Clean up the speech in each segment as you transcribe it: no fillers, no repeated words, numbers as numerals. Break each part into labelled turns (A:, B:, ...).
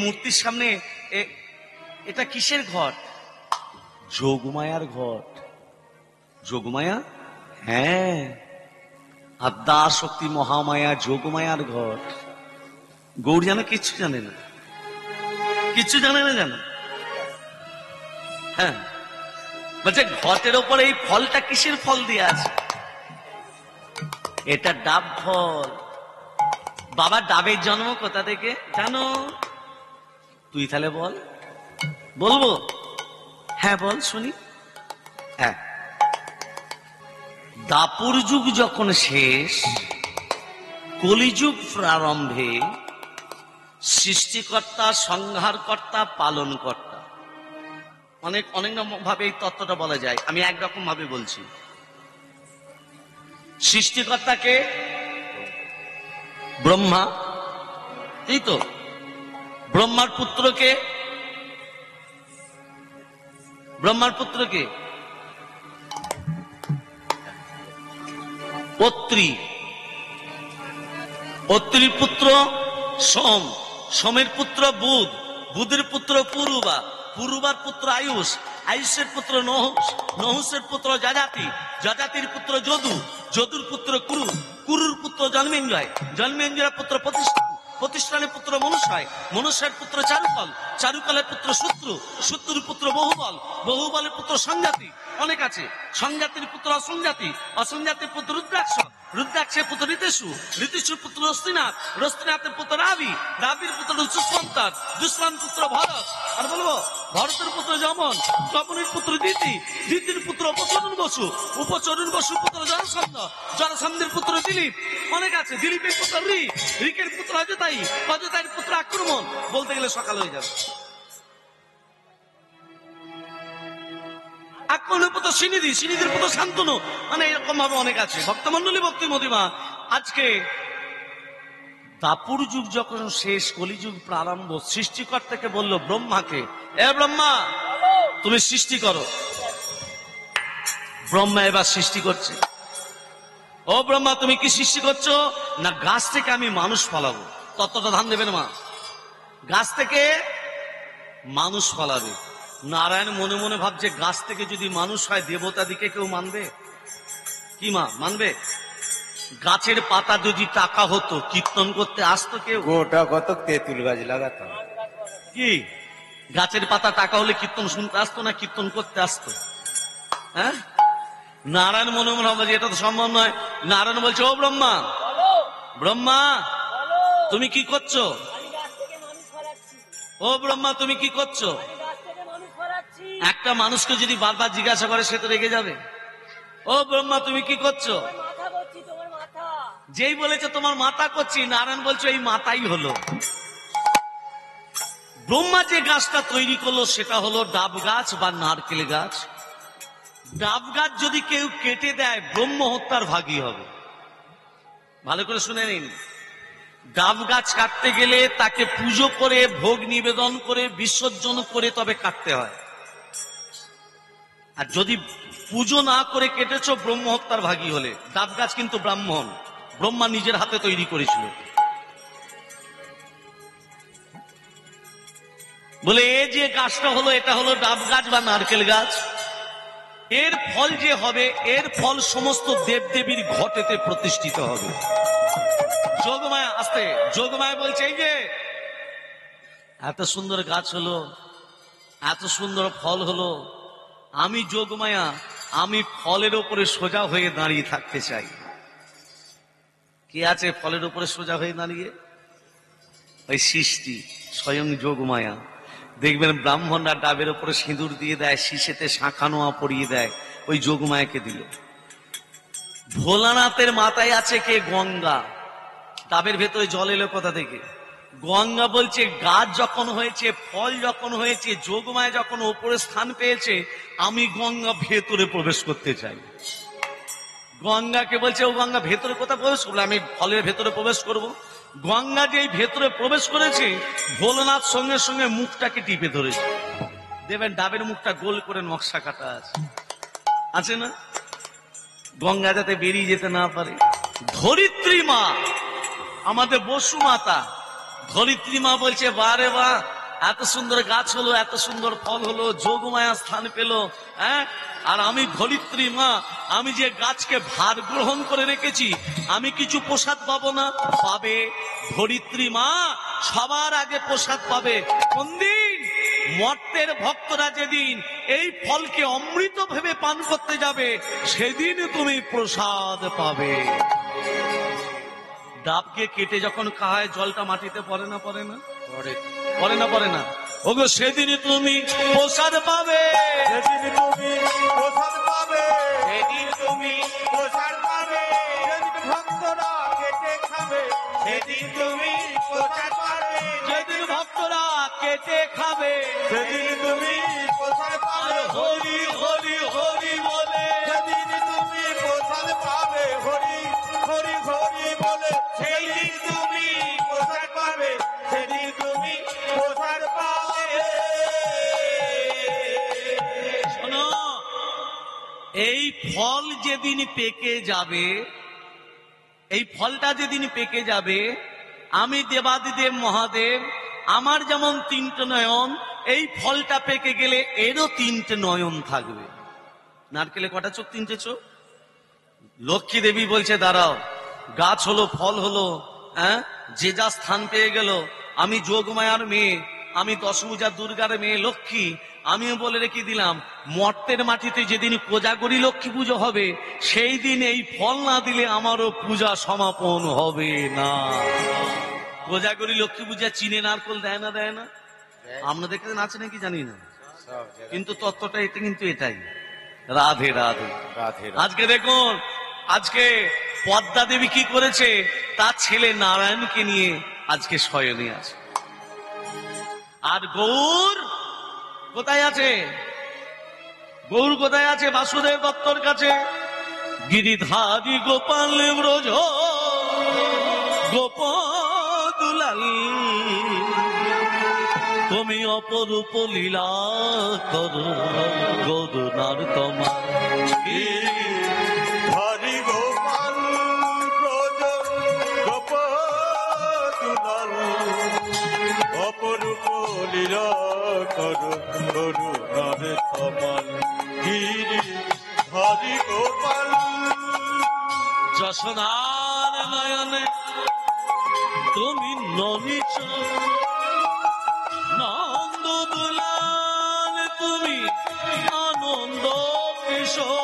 A: মূর্তির সামনে এটা কিসের ঘট? যোগমায়ার ঘট। যোগমায়া, হ্যাঁ, আদ্যা শক্তি মহামায়া যোগমায়ার ঘট। গৌর জানে? কিচ্ছু জানে না, কিচ্ছু জানে না। জানে? হ্যাঁ, বলছে ঘটের ওপরে এই ফলটা কিসের ফল দিয়ে আছে? এটা ডাব ফল। বাবা, ডাবের জন্ম কোথা থেকে জানো? তুই তাহলে বল। বলবো? হ্যাঁ বল শুনি। হ্যাঁ, দাপুর যুগ যখন শেষ, কলিযুগ প্রারম্ভে সৃষ্টিকর্তা, সংহারকর্তা, পালনকর্তা, অনেক অনেক ভাবে এই তত্ত্বটা বলা যায়। আমি একরকম ভাবে বলছি। সৃষ্টিকর্তাকে ব্রহ্মা, এই তো ব্রহ্মার পুত্রকে, ব্রহ্মার পুত্রকে অত্রি, অত্রির পুত্র সোম, সোমের পুত্র বুধ, বুধের পুত্র পুরুবা, পুরুবার পুত্র আয়ুষ, আয়ুষের পুত্র নহুষ, নহুষের পুত্র যজাতি, যজাতির পুত্র যদু, যদুর পুত্র কুরু, কুরুর পুত্র জন্মেঞ্জয়, জন্মেঞ্জয়ের পুত্র প্রতিষ্ঠান, প্রতিষ্ঠানের পুত্র মনুষ্যয়, মনুষ্যের পুত্র চারুকল, চারুকলের পুত্র শত্রু, শত্রুর পুত্র বহুবল, বহুবলের পুত্র সংজাতি, অনেক আছে। সংজাতির পুত্র অসংজাতি, অসংজাতির পুত্র রুদ্রাক্ষ, রুদ্রাক্ষের পুত্র ঋতেশু, ঋতেশুর পুত্র রস্তিনাথ, রস্তিনাথের পুত্র রাবি, রাবির পুত্র দুষ্মন্তর, দুষ্মন্ত পুত্র ভরত। আর বলবো ভরতের পুত্র যমন, যমনের পুত্র দিতি, দিতির পুত্র উপচরণ বসু, উপচরণ বসুর পুত্র জরাসন্ধ, জরাসন্ধের পুত্র দিলীপ, অনেক আছে। দিলীপের পুত্র ঋক, ঋকের পুত্র অজতায়ী, অজতায়ীর পুত্র আক্রমণ। বলতে গেলে সকাল হয়ে যাবে। আক্রমণের পুত্র সিনিধি, সিনিধির পুত্র শান্তনু, মানে এরকম ভাবে অনেক আছে। ভক্তমন্ডলী, ভক্তি মধিমা, আজকে দাপুর যুগ যখন শেষ, কলিযুগ প্রারম্ভ, সৃষ্টিকর্তাকে বলল ব্রহ্মাকে, এ ব্রহ্মা তুমি সৃষ্টি করো। ব্রহ্মা এবার সৃষ্টি করছে। ও ব্রহ্মা তুমি কি সৃষ্টি করছো? না, গাছ থেকে আমি মানুষ ফলাবো। তত্ত্বটা ধান দেবেন মা। গাছ থেকে মানুষ ফলাবে। নারায়ণ মনে মনে ভাবছে গাছ থেকে যদি মানুষ হয় দেবতা দিকে কেউ মানবে কি? মা মানবে? গাছের পাতা যদি টাকা হতো কীর্তন করতে আসতো কেউ?
B: গোটা কত তেঁতুল গাছ লাগাতাম।
A: কি গাছের পাতা টাকা হলে কীর্তন শুনতে আসতো না কীর্তন করতে আসতো? হ্যাঁ, নারায়ণ মনে মনে ভাবছে এটা তো সম্ভব নয়। নারায়ণ বলছে ও ব্রহ্মা, ব্রহ্মা তুমি কি করছো? ও ব্রহ্মা তুমি কি করছো? একটা মানুষকে যদি বারবার জিজ্ঞাসা করে সে তো রেগে যাবে। ও ব্রহ্মা তুমি কি করছো? যেই বলেছে তোমার মাথা করছি, নারায়ণ বলছে এই মাথাই হলো। ব্রহ্মা যে গাছটা তৈরি করলো সেটা হলো ডাব গাছ বা নারকেল গাছ। ডাব গাছ যদি কেউ কেটে দেয় ব্রহ্ম হত্যার ভাগী হবে। ভালো করে শুনে নিন, ডাব গাছ কাটতে গেলে তাকে পুজো করে, ভোগ নিবেদন করে, বিসর্জন করে তবে কাটতে হয়। আর যদি পুজো না করে কেটেছ ব্রহ্ম হত্যার ভাগী হলে। ডাব গাছ কিন্তু ব্রাহ্মণ, ব্রহ্মা নিজের হাতে তৈরি করেছিল। বলে এ যে গাছটা হলো এটা হলো ডাব গাছ বা নারকেল গাছ। এর ফল যে হবে, এর ফল সমস্ত দেবদেবীর ঘটেতে প্রতিষ্ঠিত হবে। যোগমায়া আসতে, যোগমায়া বলছে এই যে এত সুন্দর গাছ হলো, এত সুন্দর ফল হলো, আমি যোগমায়া আমি ফলের উপরে সোজা হয়ে দাঁড়িয়ে থাকতে চাই। কে আছে ফলের উপরে সোজা হয়ে দাঁড়িয়ে? ওই সৃষ্টি, স্বয়ং যোগমায়া। দেখবেন ব্রাহ্মণরা ডাবের উপরে সিঁদুর দিয়ে দেয়, শিশেতে শাঁখা নোয়া পরিয়ে দেয়, ওই যোগমায়াকে দিল। ভোলানাথের মাথায় আছে কে? গঙ্গা। ডাবের ভেতরে জল এলো কোথা থেকে? গঙ্গা বলছে গাছ যখন হয়েছে, ফল যখন হয়েছে, যোগমায়া যখন ওপরে স্থান পেয়েছে, আমি গঙ্গা ভেতরে প্রবেশ করতে চাই। গঙ্গাকে বলছে ও গঙ্গা ভেতরে কোথায় প্রবেশ করবে? আমি ফলের ভেতরে প্রবেশ করব। গঙ্গা যেই ভেতরে প্রবেশ করেছে, ভোলানাথ সঙ্গে সঙ্গে মুখটাকে টিপে ধরেছে। দেবেন ডাবের মুখটা গোল করে নকশা কাটা আছে, আছে না? গঙ্গা যাতে বেরিয়ে যেতে না পারে। ধরিত্রী মা, আমাদের বসু মাতা, ধরিত্রী মা বলছে বারে বা, এত সুন্দর গাছ হলো, এত সুন্দর ফল হলো, যোগমায়া স্থান পেল, হ্যাঁ, আর আমি ধরিত্রী মা, আমি যে গাছকে ভার গ্রহণ করে রেখেছি, আমি কিছু প্রসাদ পাবো না? পাবে। ধরিত্রী মা সবার আগে প্রসাদ পাবে। কোন দিন? মর্তের ভক্তরা যেদিন এই ফলকে অমৃত ভেবে পান করতে যাবে, সেদিন তুমি প্রসাদ পাবে। ডাবকে কেটে যখন খায়, জলটা মাটিতে পড়ে না পড়ে না?
B: পরে
A: পড়ে না পড়ে না? ওগো সেদিন তুমি প্রসাদ পাবে,
C: সেদিন তুমি প্রসাদ পাবে, সেদিন তুমি প্রসাদ পাবে, যেদিন ভক্তরা কেটে খাবে, সেদিন তুমি প্রসাদ পাবে,
A: যেদিন ভক্তরা কেটে খাবে,
C: সেদিন তুমি প্রসাদ পাবে,
A: আর হরি হরি হরি বলে,
C: সেদিন তুমি প্রসাদ পাবে, হরি হরি হরি বলে, সেদিন তুমি প্রসাদ পাবে, সেদিন তুমি প্রসাদ পাবে।
A: শোনো, এই ফল যেদিন পেকে যাবে, এই ফলটা যেদিন পেকে যাবে, আমি দেবাদিদেব মহাদেব, আমার যেমন তিনটে নয়ন, এই ফলটা পেকে গেলে এরও তিনটে নয়ন থাকবে। নারকেলে কটা চোখ? তিনটে চোখ। লক্ষ্মী দেবী বলছে দাঁড়াও, গাছ হলো, ফল হলো, হ্যাঁ, যে যা স্থান পেয়ে গেল, আমি যোগমায়ার মেয়ে, আমি দশভুজা দুর্গার মেয়ে লক্ষ্মী, আমিও বলে রেখে দিলাম, মর্তের মাটিতে যেদিন কোজাগরী লক্ষ্মী পুজো হবে, সেই দিন এই ফল না দিলে আমারও পূজা সমাপন হবে না। কোজাগরী লক্ষ্মী পূজা চিনে নারকল দেয় না? দেয় না? আপনাদের কাছে আছে নাকি জানি না,
B: সব জায়গায়
A: কিন্তু তত্ত্বটা এটা কিন্তু এটাই। রাধে রাধে।
B: রাধে
A: আজকে দেখুন, আজকে পদ্মা দেবী কি করেছে, তার ছেলে নারায়ণকে নিয়ে আজকে শয়নে আছে। আর গৌর কোথায় আছে? গৌর কোথায় আছে? বাসুদেব দত্তর কাছে। গিরিধারী গোপাল ব্রজ গোপদুলাল, তুমি অপরূপ লীলা করো গৌরনার তোমার।
C: হরি গোপাল ব্রজ গোপদুলাল, অপরূপ লীলা করো করুণার তমাল। গিরি হরি গোপাল,
A: যশোদার নয়নে তুমি ননিচ, নন্দ দুলাল তুমি আনন্দ কিশোর।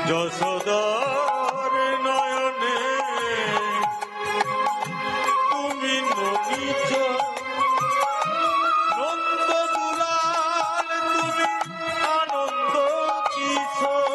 C: যশোদার নয়নে তুমি ননিচ, নন্দ দুলাল তুমি আনন্দ কিশোর।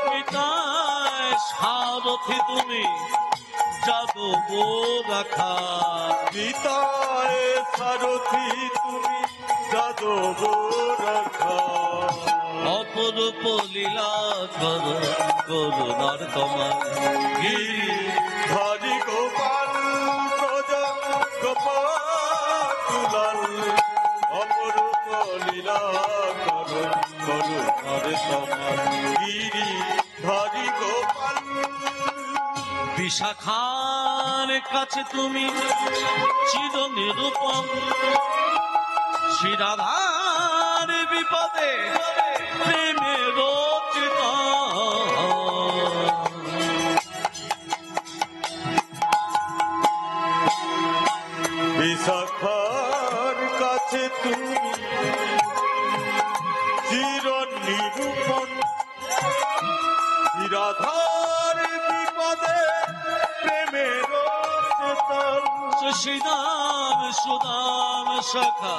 A: পিতায় সারথি তুমি যাদব রাখা,
C: পিতায় সারথি তুমি যাদব রাখা।
A: অপরূপ লীলা করো করুণার তোমার।
C: গিরি হরি গোপাল ব্রজ গোপদুলাল, অপরূপ লীলা করো করুণার তমাল। গিরি হরি গোপাল,
A: বিশাখার কাছে তুমি চির নিরূপম, শিরাধার বিপদে প্রেমের
C: বিশাখার কাছে তুমি চির নিরূপণ, শিরাধার বিপদে প্রেমের চেতন।
A: সুদাম সুদাম সখা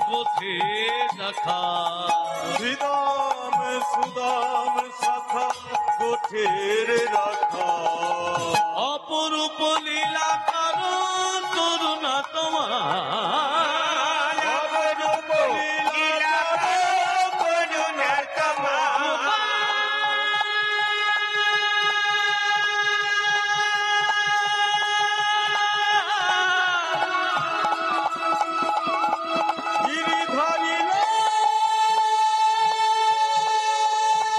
A: পথে দেখা,
C: শ্রীদাম সুদাম শাখা গোঠের রাখা।
A: অপরূপ লীলা করো করুণা তোমার।
C: অপরূপ লীলা করুণার তমাল। গিরিধারী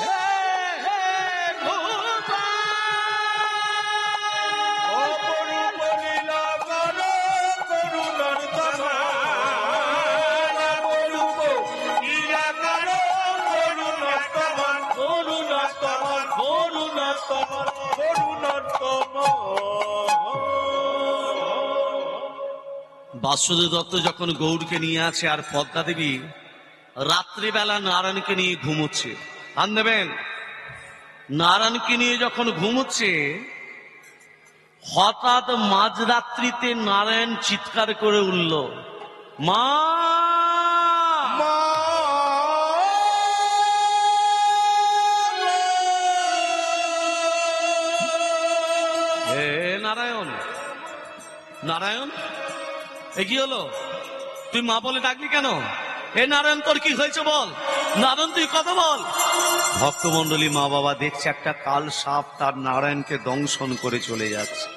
A: হে হে গো বাসুদেব দত্ত যখন গৌরকে নিয়ে আছে আর পদ্মা দেবী রাত্রিবেলা নারায়ণকে নিয়ে ঘুমোচ্ছে, ধান দেবেন, নারায়ণকে নিয়ে যখন ঘুমোচ্ছে, হঠাৎ মাঝরাত্রিতে নারায়ণ চিৎকার করে উঠল, মা হে নারায়ণ, নারায়ণ এ কি হলো? তুই মা বলে ডাকলি কেন? হে নারায়ণ, তোর কি হয়েছে বল? নারায়ণ তুই কথা বল। ভক্তমন্ডলী মা বাবা দেখছে একটা কাল সাপ তার নারায়ণকে দংশন করে চলে যাচ্ছে।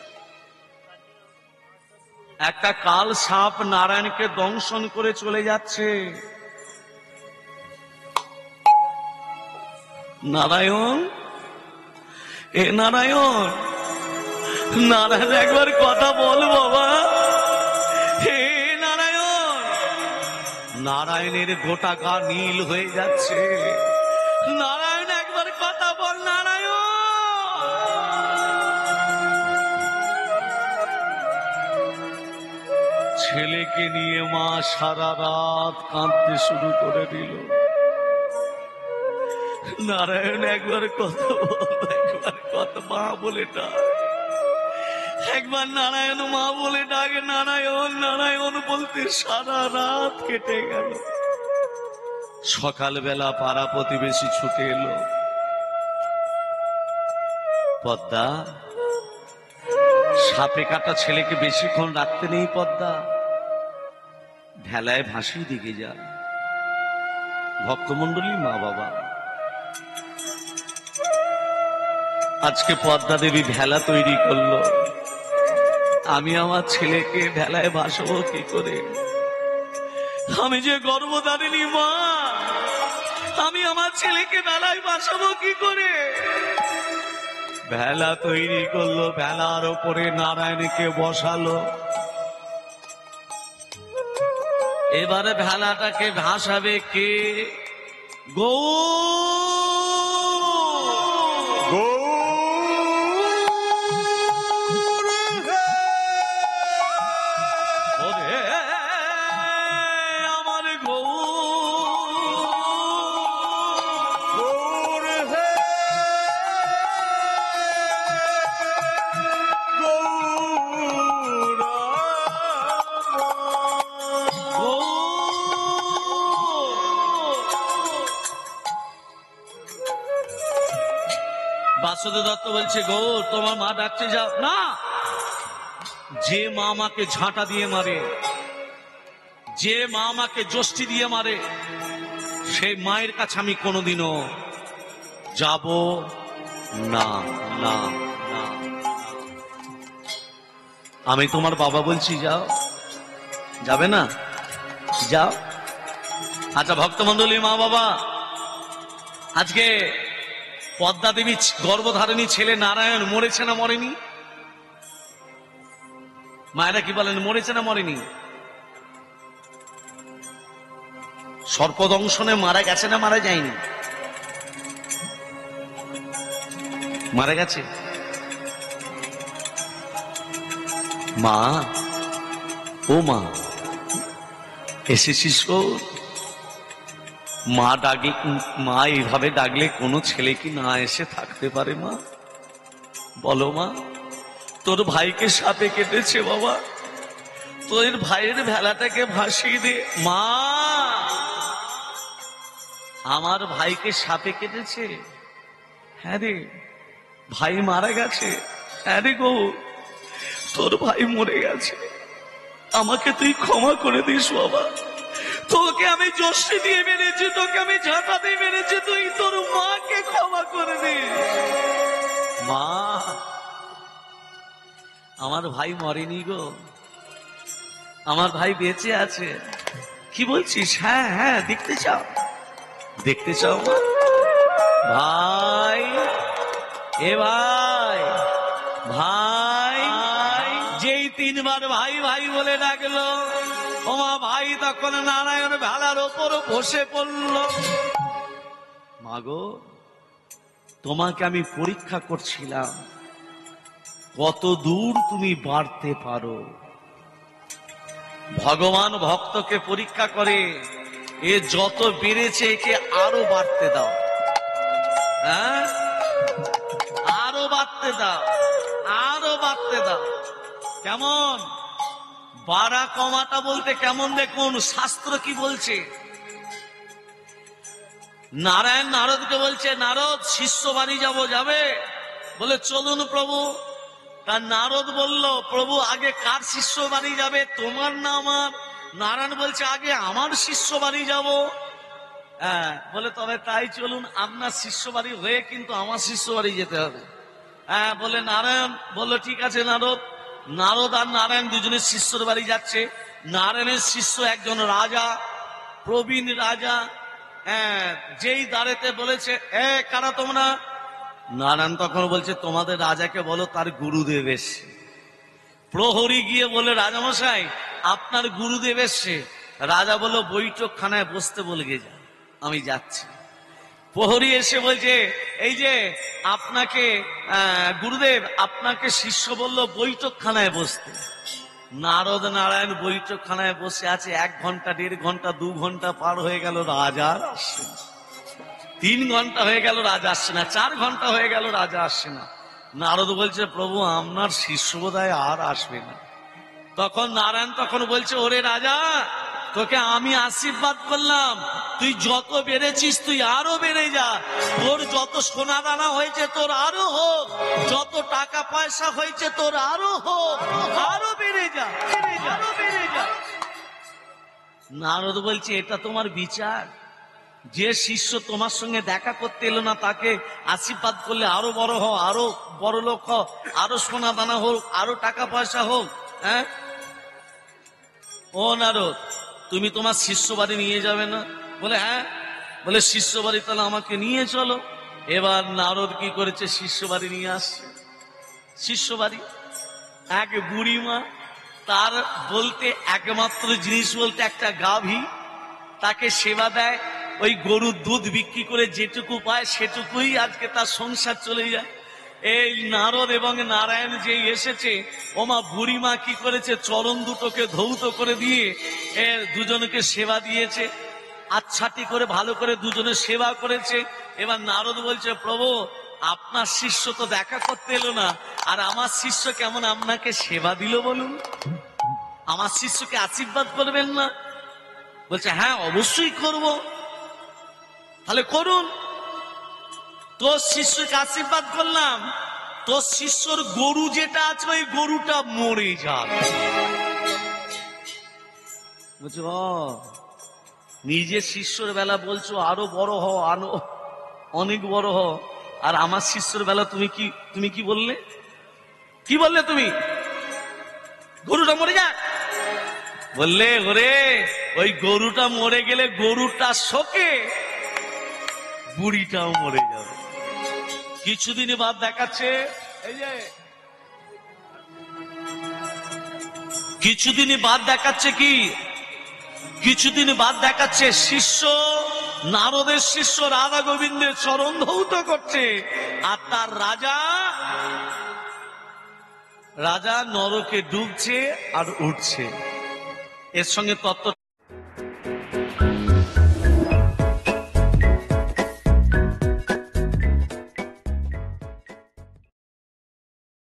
A: একটা কাল সাপ নারায়ণকে দংশন করে চলে যাচ্ছে। নারায়ণ, এ নারায়ণ, নারায়ণ একবার কথা বল বাবা। হে নারায়ণ, নারায়ণের গোটা গা নীল হয়ে যাচ্ছে। নারায়ণ একবার কথা বল নারায়ণ। ছেলেকে নিয়ে মা সারা রাত কাঁদতে শুরু করে দিল। নারায়ণ একবার কথা বল, একবার কথা মা বলে ডাক, একবার নারায়ণ মা বলে ডাকে। নারায়ণ নারায়ণ বলতে সারা রাত কেটে গেল। সকালবেলা পাড়া প্রতিবেশী ছুটে এলো, পদ্মা, সাপে কাটা ছেলেকে বেশিক্ষণ রাখতে নেই পদ্মা, ভেলায় ভাসিয়ে দিকে যা। ভক্তমন্ডলী মা বাবা, আজকে পদ্মা দেবী ভেলা তৈরি করলো। আমি আমার ছেলেকে ভেলায় ভাসাবো কি করে? আমি যে গর্ভধারিণী মা, আমি আমার ছেলেকে ভেলায় ভাসাবো কি করে? ভেলা তৈরি করলো, ভেলার ওপরে নারায়ণকে বসালো। এবারে ভেলাটাকে ভাসাবে কে? গৌ বাসুদেব দত্ত বলছে, গৌর তোমার মা ডাকতে যাও না। যে মা আমাকে ঝাঁটা দিয়ে মারে, যে মা আমাকে যষ্টি দিয়ে মারে, সেই মায়ের কাছে আমি কোনোদিনও যাব না। না না, আমি তোমার বাবা বলছি, যাও। যাবে না? যাও। আচ্ছা ভক্তমন্ডলী মা বাবা, আজকে পদ্মা দেবী গর্ভধারিণী ছেলে নারায়ণ মরেছে না মরেনি? মায়েরা কি বলেন, মরেছে না মরেনি? সর্পদংশনে মারা গেছে না মারা যায়নি? মারা গেছে। মা, ও মা, এসেছিস? মা ডাকলে, মা এইভাবে ডাকলে কোনো ছেলে কি না এসে থাকতে পারে? মা বলো মা, তোর ভাইকে সাপে কেটেছে বাবা, তোর ভাইয়ের ভেলাটাকে ভাসিয়ে দে। মা, আমার ভাইকে সাপে কেটেছে? হ্যাঁ রে, ভাই মারা গেছে। হ্যাঁ রে গো, তোর ভাই মরে গেছে, আমাকে তুই ক্ষমা করে দিস বাবা। তোকে আমি যষ্টি দিয়ে মেরেছি, তোকে আমি ঝাঁটা দিয়ে মেরেছি, তুই তোর মাকে ক্ষমা করে দিস। মা, আমার ভাই মরেনি গো, আমার ভাই বেঁচে আছে। কি বলছিস? হ্যাঁ হ্যাঁ, দেখতে চাও? দেখতে চাও মা? ভাই, এ ভাই, ভাই, যেই তিনবার ভাই ভাই বলে ডাকলো, ওমা ভাই তখন নারায়ণ ভেলার ওপর বসে পড়ল। মাগো, তোমাকে আমি পরীক্ষা করছিলাম কত দূর তুমি বাড়তে পারো। ভগবান ভক্তকে পরীক্ষা করে, এ যত বেড়েছে একে আরো বাড়তে দাও, হ্যাঁ, আরো বাড়তে দাও, আরো বাড়তে দাও। কেমন বাড়া কমাটা বলতে কেমন দেখুন, শাস্ত্র কি বলছে। নারায়ণ নারদকে বলছে, নারদ শিষ্য বাড়ি যাবে? বলে চলুন প্রভু। তার নারদ বলল, প্রভু আগে কার শিষ্য বাড়ি যাবে, তোমার না আমার? নারায়ণ বলছে, আগে আমার শিষ্য বাড়ি যাব। হ্যাঁ, বলে তবে তাই চলুন, আপনার শিষ্য বাড়ি হয়ে কিন্তু আমার শিষ্য বাড়ি যেতে হবে। হ্যাঁ, বলে নারায়ণ বললো ঠিক আছে নারদ। নারদ আর নারায়ণ দুজনের শিষ্যর বাড়ি যাচ্ছে। নারায়ণের শিষ্য একজন রাজা, প্রবীণ রাজা। হ্যাঁ, যেই দাঁড়েতে বলেছে, কারা তোমরা? নারায়ণ তখন বলছে, তোমাদের রাজাকে বলো তার গুরুদেব এসছে। প্রহরী গিয়ে বলে, রাজামশাই আপনার গুরুদেব এসছে। রাজা বলল, বৈঠকখানায় বসতে বলে গে যা, আমি যাচ্ছি। প্রহরী এসে বলছে, এই যে আপনাকে গুরুদেব আপনাকে শিষ্য বলল বৈঠকখানায় বসতে। নারদ নারায়ণ বৈঠকখানায় বসে আছে। 1 ঘন্টা 1.5 ঘন্টা 2 ঘন্টা পার হয়ে গেল, রাজা আর আসছে না। 3 ঘন্টা হয়ে গেল, রাজা আসছে না। 4 ঘন্টা হয়ে গেল, রাজা আসছে না। নারদ বলছে, প্রভু আপনার শিষ্য বোধহয় আর আসবে না। তখন নারায়ণ তখন বলছে, ওরে রাজা, তোকে আমি আশীর্বাদ করলাম, তুই যত বেড়েছিস তুই আরো বেড়ে যা। তোর যত সোনা দানা হয়েছে তোর আরো হোক, যত টাকা পয়সা হয়েছে তোর আরো হোক, আরো বেড়ে যা, আরো বেড়ে যা। নারদ বলছে, এটা তোমার বিচার? যে শিষ্য তোমার সঙ্গে দেখা করতে এলো না তাকে আশীর্বাদ করলে আরো বড় হও, আরো বড় লোক হও, আরো সোনা দানা হোক, আরো টাকা পয়সা হোক? হ্যাঁ, ও নারদ, তুমি তোমার শিষ্য বাড়ি নিয়ে যাবে না? বলে হ্যাঁ। বলে শিষ্য বাড়ি তাহলে আমাকে নিয়ে চলো। এবার নারদ কি করেছে, শিষ্য বাড়ি নিয়ে আসছে। শিষ্য বাড়ি এক বুড়িমা, তার বলতে একমাত্র জিনিস বলতে একটা গাভী, তাকে সেবা দেয়। ওই গরুর দুধ বিক্রি করে যেটুকু পায় সেটুকুই আজকে তার সংসার চলে যায়। এই নারদ এবং নারায়ণ যে এসেছে, ওমা বুড়িমা কি করেছে, চরণ দুটোকে ধৌত করে দিয়ে দুজনকে সেবা দিয়েছে, আচ্ছাটি করে ভালো করে দুজনের সেবা করেছে। এবার নারদ বলছে, প্রভু আপনার শিষ্য তো দেখা করতে এলো না, আর আমার শিষ্য কেমন আপনাকে সেবা দিল বলুন? আমার শিষ্যকে আশীর্বাদ করবেন না? বলছে, হ্যাঁ অবশ্যই করব। তাহলে করুন। তোর শিষ্যকে আশীর্বাদ করলাম, তোর শিষ্যর গরু যেটা আছে ওই গরুটা মরে যাবে। বলছো, নিজের শিষ্যর বেলা বলছো আরো বড় হও, আরো অনেক বড় হও, আর আমার শিষ্যর বেলা তুমি কি বললে? কি বললে তুমি? গরুটা মরে যাক বললে? ওরে, ওই গরুটা মরে গেলে গরুটা শোকে, বুড়িটাও মরে যাবে। কিছুদিন বাদ দেখাচ্ছে, এই যে কিছুদিন বাদ দেখাচ্ছে কি, কিছুদিন বাদ দেখাচ্ছে শিষ্য, নারদের শিষ্য রাধা গোবিন্দের চরণ ধৌত করছে, আর তার রাজা নরকে ডুবছে আর উঠছে। এর সঙ্গে তত্ত্ব